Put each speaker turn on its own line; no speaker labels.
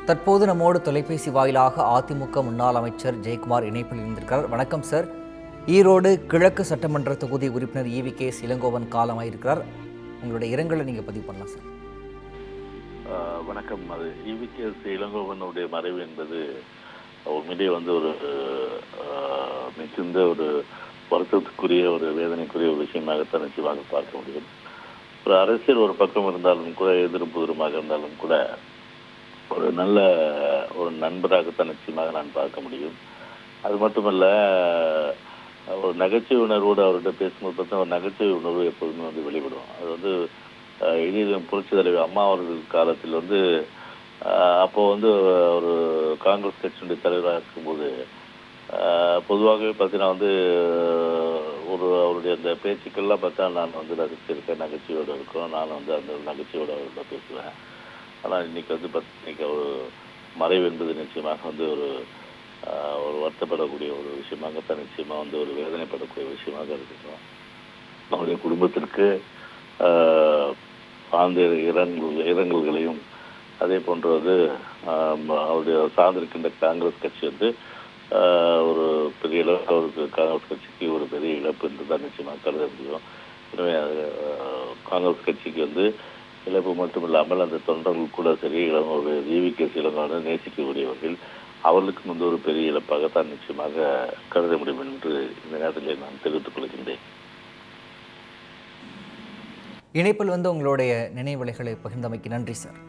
தற்போது நம்மோடு தொலைபேசி வாயிலாக அதிமுக முன்னாள் அமைச்சர் ஜெயக்குமார் இணைப்பில் இருந்திருக்கிறார். வணக்கம் சார். ஈரோடு கிழக்கு சட்டமன்ற தொகுதி உறுப்பினர் EVK இளங்கோவன் காலமாயிருக்கிறார். உங்களுடைய இரங்கலை நீங்க பதிவு பண்ணலாம் சார்.
வணக்கம். அது EVK இளங்கோவனுடைய மறைவு என்பது உண்மையிலே ஒரு மிகுந்த ஒரு வருத்தத்துக்குரிய ஒரு வேதனைக்குரிய ஒரு விஷயமாகத்தான் நிச்சயமாக பார்க்க முடியும். ஒரு அரசியல் ஒரு பக்கம் இருந்தாலும் கூட, எதிர்ப்புறமாக இருந்தாலும் கூட, ஒரு நல்ல ஒரு நண்பராகத்தான் நிச்சயமாக நான் பார்க்க முடியும். அது மட்டுமல்ல, ஒரு நகைச்சுவை உணர்வோடு அவர்கிட்ட பேசும்போது பார்த்தா ஒரு நகைச்சுவை உணர்வு எப்போதுமே வெளிப்படும். அது இனியும் புரட்சி தலைவர் அம்மா அவர்கள் காலத்தில் அப்போ ஒரு காங்கிரஸ் கட்சியினுடைய தலைவராக இருக்கும்போது பொதுவாகவே பார்த்தீங்கன்னா அவருடைய அந்த பேச்சுக்கள்லாம் பார்த்தா நான் ரசிச்சிருக்கேன். நகைச்சுவையோடு இருக்கும். நான் அந்த நகைச்சுவையோடு அவர்கிட்ட பேசுவேன். ஆனால் இன்னைக்கு இன்னைக்கு ஒரு மறைவு என்பது நிச்சயமாக ஒரு வருத்தப்படக்கூடிய ஒரு விஷயமாகத்தான் நிச்சயமாக ஒரு வேதனைப்படக்கூடிய விஷயமாக இருக்கட்டும். அவருடைய குடும்பத்திற்கு ஆழ்ந்த இரங்கல்களையும் அதே போன்று அவருடைய சார்ந்திருக்கின்ற காங்கிரஸ் கட்சி ஒரு பெரிய இழப்பு, அவருக்கு காங்கிரஸ் கட்சிக்கு ஒரு பெரிய இழப்பு என்று தான் நிச்சயமாக கருத முடியும். எனவே காங்கிரஸ் கட்சிக்கு இழப்பு மட்டுமில்லாமல் அந்த தொண்டர்கள் கூட சரி, EVK இளங்கோவனை நேசிக்கக்கூடியவர்கள், அவர்களுக்கும் ஒரு பெரிய இழப்பாகத்தான் நிச்சயமாக கருத முடியும் என்று இந்த நேரத்தில் நான் தெரிவித்துக் கொள்கின்றேன்.
இணைப்பில் உங்களுடைய நினைவலைகளை பகிர்ந்தமைக்கு நன்றி சார்.